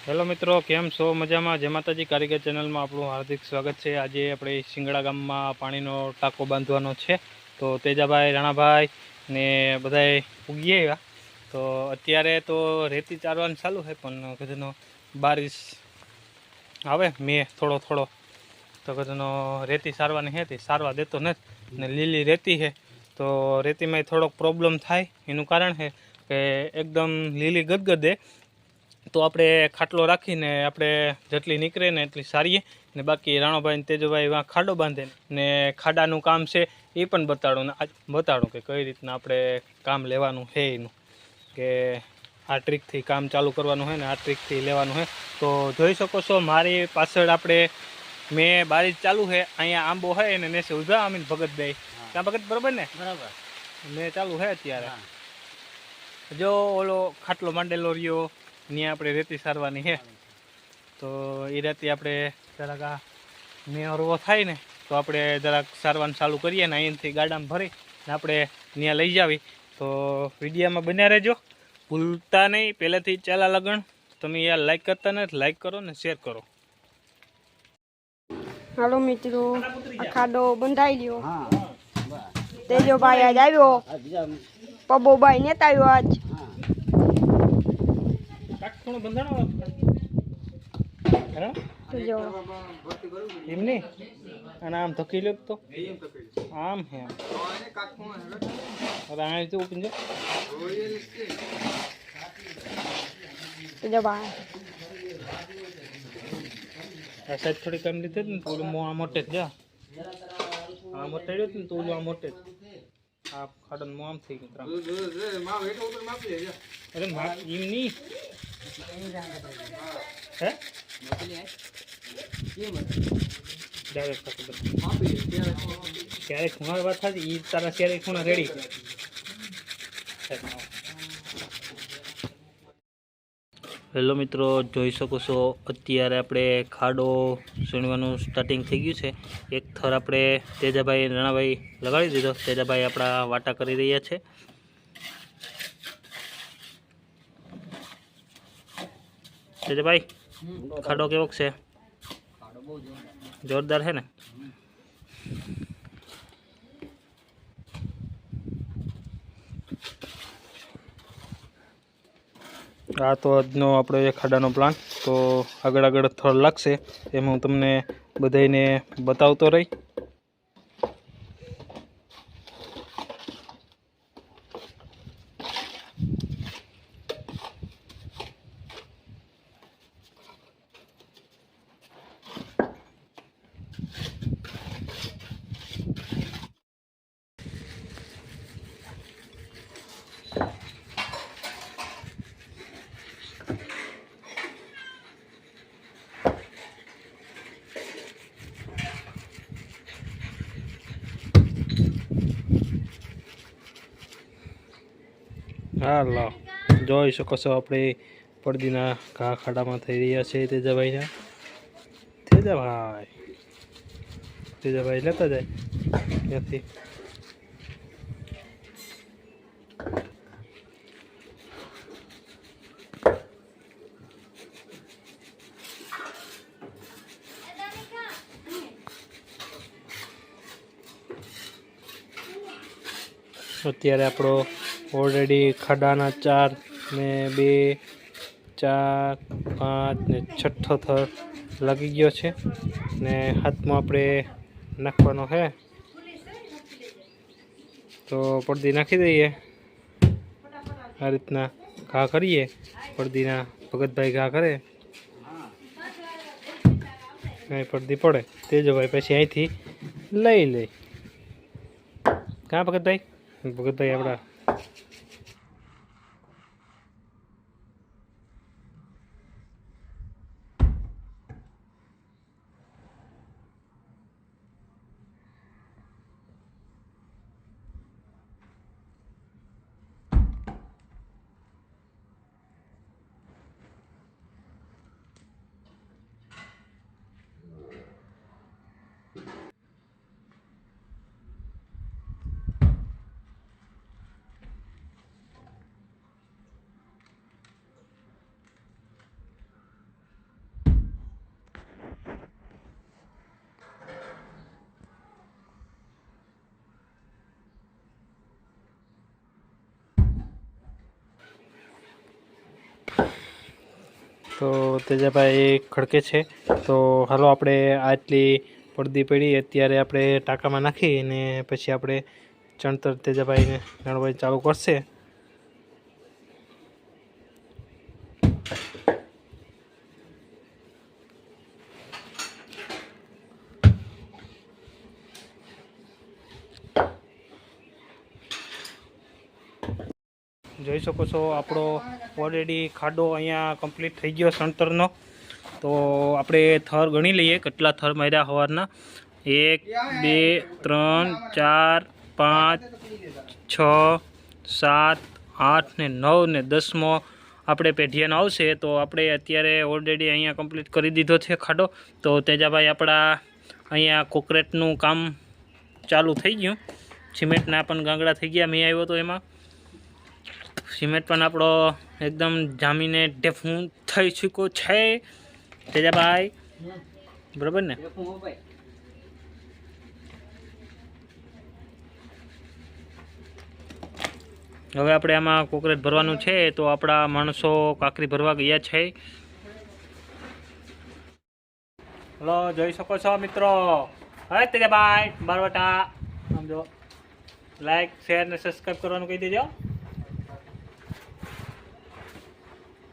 Hello મિત્રો, કેમ છો? મજામાં? જય માતાજી. કારીગર ચેનલમાં આપણું હાર્દિક સ્વાગત છે. આજે આપણે શિંગડા ગામમાં પાણીનો ટાંકો બાંધવાનો છે, તો તેજાભાઈ, રાણાભાઈ ને બધાએ ઉગી આવ્યા. તો અત્યારે તો રેતી ચારવાનું ચાલુ છે, પણ કદનો બારિશ આવે મેં થોડો થોડો તો કદનો રેતી સારવાની છે, તે સારવા દેતો નથી ને લીલી રેતી છે, તો રેતીમાં થોડોક પ્રોબ્લેમ થાય. એનું કારણ છે કે એકદમ લીલી ગદગદે તો આપણે ખાટલો રાખીને આપણે જેટલી નીકળે ને એટલી સારીએ ને બાકી રાણાભાઈ ને તેજભાઈ વાં ખાડો બાંધે ને ખાડાનું કામ છે એ પણ બતાડો ને બતાડો કે કઈ રીતના આપણે કામ લેવાનું છે એનું, કે આ ટ્રીકથી કામ ચાલુ કરવાનું હોય ને આ ટ્રીકથી લેવાનું હોય. તો જોઈ શકો છો મારી પાછળ આપણે મેં બારીશ ચાલુ છે, અહીંયા આંબો હોય ને નેસે ઉભા અમીન ભગત બે ત્યાં ભગત બરોબર ને બરાબર મેં ચાલુ છે અત્યારે. જો ઓલો ખાટલો માંડેલો રહ્યો ત્યાં આપણે રેતી સારવાની છે, તો એ રેતી આપણે જરાક આ મેં થાય ને તો આપણે જરાક સારવાનું ચાલુ કરીએ ને અહીંથી ગાડામાં ભરી ને આપણે ત્યાં લઈ જાવી. તો વિડીયોમાં બન્યા રહેજો, ભૂલતા નહીં. પહેલેથી ચાલા લગણ તમે યાર લાઈક કરતા નથી, લાઈક કરો ને શેર કરો. હાલો મિત્રો, ખાડો બંધાઈ ગયો. તેજોભાઈ આજ આવ્યો, પબોભાઈ નેતા આવ્યો આજ. એમની અને આમ ધકી લો તો આમ હે સાહેબ થોડી કમ લીધે ને તો ઓલું આ મોટે જ જા આ મોટે રહ્યો ને તો ઓલું આ મોટે જ આ ખાડન મો આમ થઈ ગયું. અરે એમ નહીં હે ક્યારેક ખૂણા વાત થાય એ તારા ક્યારેક ખૂણા રેડી. હેલો મિત્રો, જોઈ શકો છો અત્યારે આપણે ખાડો સીણવાનું સ્ટાર્ટિંગ થઈ ગયું છે. એક થર આપણે તેજાભાઈ રાણાભાઈ લગાડી દીધો. તેજાભાઈ આપણા વાટા કરી રહ્યા છે. તેજાભાઈ ખાડો કેવો છે? જોરદાર છે ને? આ તો આજનો આપણો એ ખાડાનો પ્લાન. તો આગળ આગળ થર લાગશે એમ હું તમને બધાને બતાવતો રહી. હાલો જોઈ શકો છો આપણે પડદીના ઘા ખાડામાં થઈ રહ્યા છે. તેજાભાઈના તેજાભાઈ લેતા જાય ત્યાંથી. અત્યારે આપણો ઓલરેડી ખાડાના 4 ને 2 4 5 ને 6ઠ્ઠો થર લાગી ગયો છે ને હાથમાં આપણે નાખવાનો છે. તો પડદી નાખી દઈએ, આ રીતના ઘા કરીએ. પડદીના ભગતભાઈ ઘા કરે કાંઈ પડદી પડે તેજભાઈ પછી અહીંથી લઈ લે. કાં ભગતભાઈ? ભગતભાઈ આપણા તો તેજાભાઈ ખડકે છે. તો હાલો આપણે આટલી પડદી પડી અત્યારે આપણે ટાંકામાં નાખી અને પછી આપણે ચણતર તેજાભાઈને નળવાઈ ચાલુ કરશે. જોઈ શકો છો આપણો ઓલરેડી ખાડો અહીંયા કમ્પ્લીટ થઈ ગયો સણતરનો. તો આપણે થર ગણી લઈએ કેટલા થર માર્યા સવારના. 1 2 3 4 5 6 7 8 ને 9 ને 10મો આપણે પેઢિયાનો આવશે. તો આપણે અત્યારે ઓલરેડી અહીંયા કમ્પ્લીટ કરી દીધો છે ખાડો. તો તેજાભાઈ આપણા અહીંયા કોન્ક્રીટનું કામ ચાલુ થઈ ગયું. સિમેન્ટના પણ ગાંગડા થઈ ગયા. મેં આવ્યો તો એમાં સિમેન્ટ પણ આપણો એકદમ જામીને ઢેફું થઈ ચૂક્યો છે તેજાભાઈ, બરાબર ને? હવે આપણે આમાં કોન્ક્રીટ ભરવાનું છે. તો આપણા માણસો કાંકરી ભરવા ગયા છે. હલો, જોઈ શકો છો મિત્રો. હવે તેજાભાઈ બારવટા સમજો લાઈક શેર ને સબસ્ક્રાઈબ કરવાનું કહી દેજો.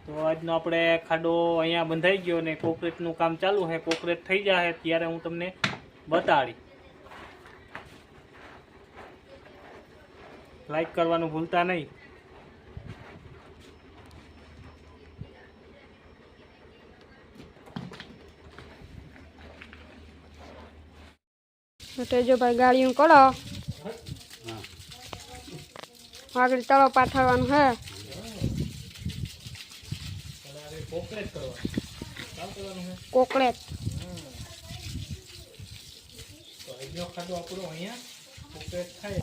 તો આજનો આપણે ખાડો અહીંયા બંધાઈ ગયો ને કોન્ક્રીટનું કામ ચાલુ છે. કોન્ક્રીટ થઈ જાય ત્યારે હું તમને બતાડી. લાઈક કરવાનું ભૂલતા નહીં. તેજોભાઈ ગાડીઓ કરો આગળ તળો પાથરવાનું હે. કોકરેટ તો આજનો ખાડો આપણો અહીંયા કોન્ક્રીટ થાય.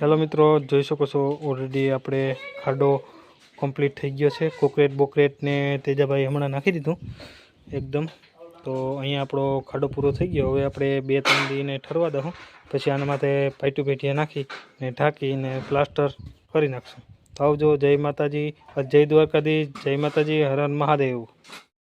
હેલો મિત્રો, જોઈ શકો છો ઓલરેડી આપણે ખાડો કમ્પ્લીટ થઈ ગયો છે. કોકરેટ બોકરેટ ને તેજાભાઈ હમણાં નાખી દીધું એકદમ. તો અહીંયા આપણો ખાડો પૂરો થઈ ગયો. હવે આપણે 2-3 દીને ઠરવા દઉં, પછી આના માથે પાઇટું પેટીયા નાખી ને ઢાંકીને પ્લાસ્ટર કરી નાખશું. તો આવજો. જય માતાજી, જય દ્વારકાધીશ, જય માતાજી, હર હર મહાદેવ.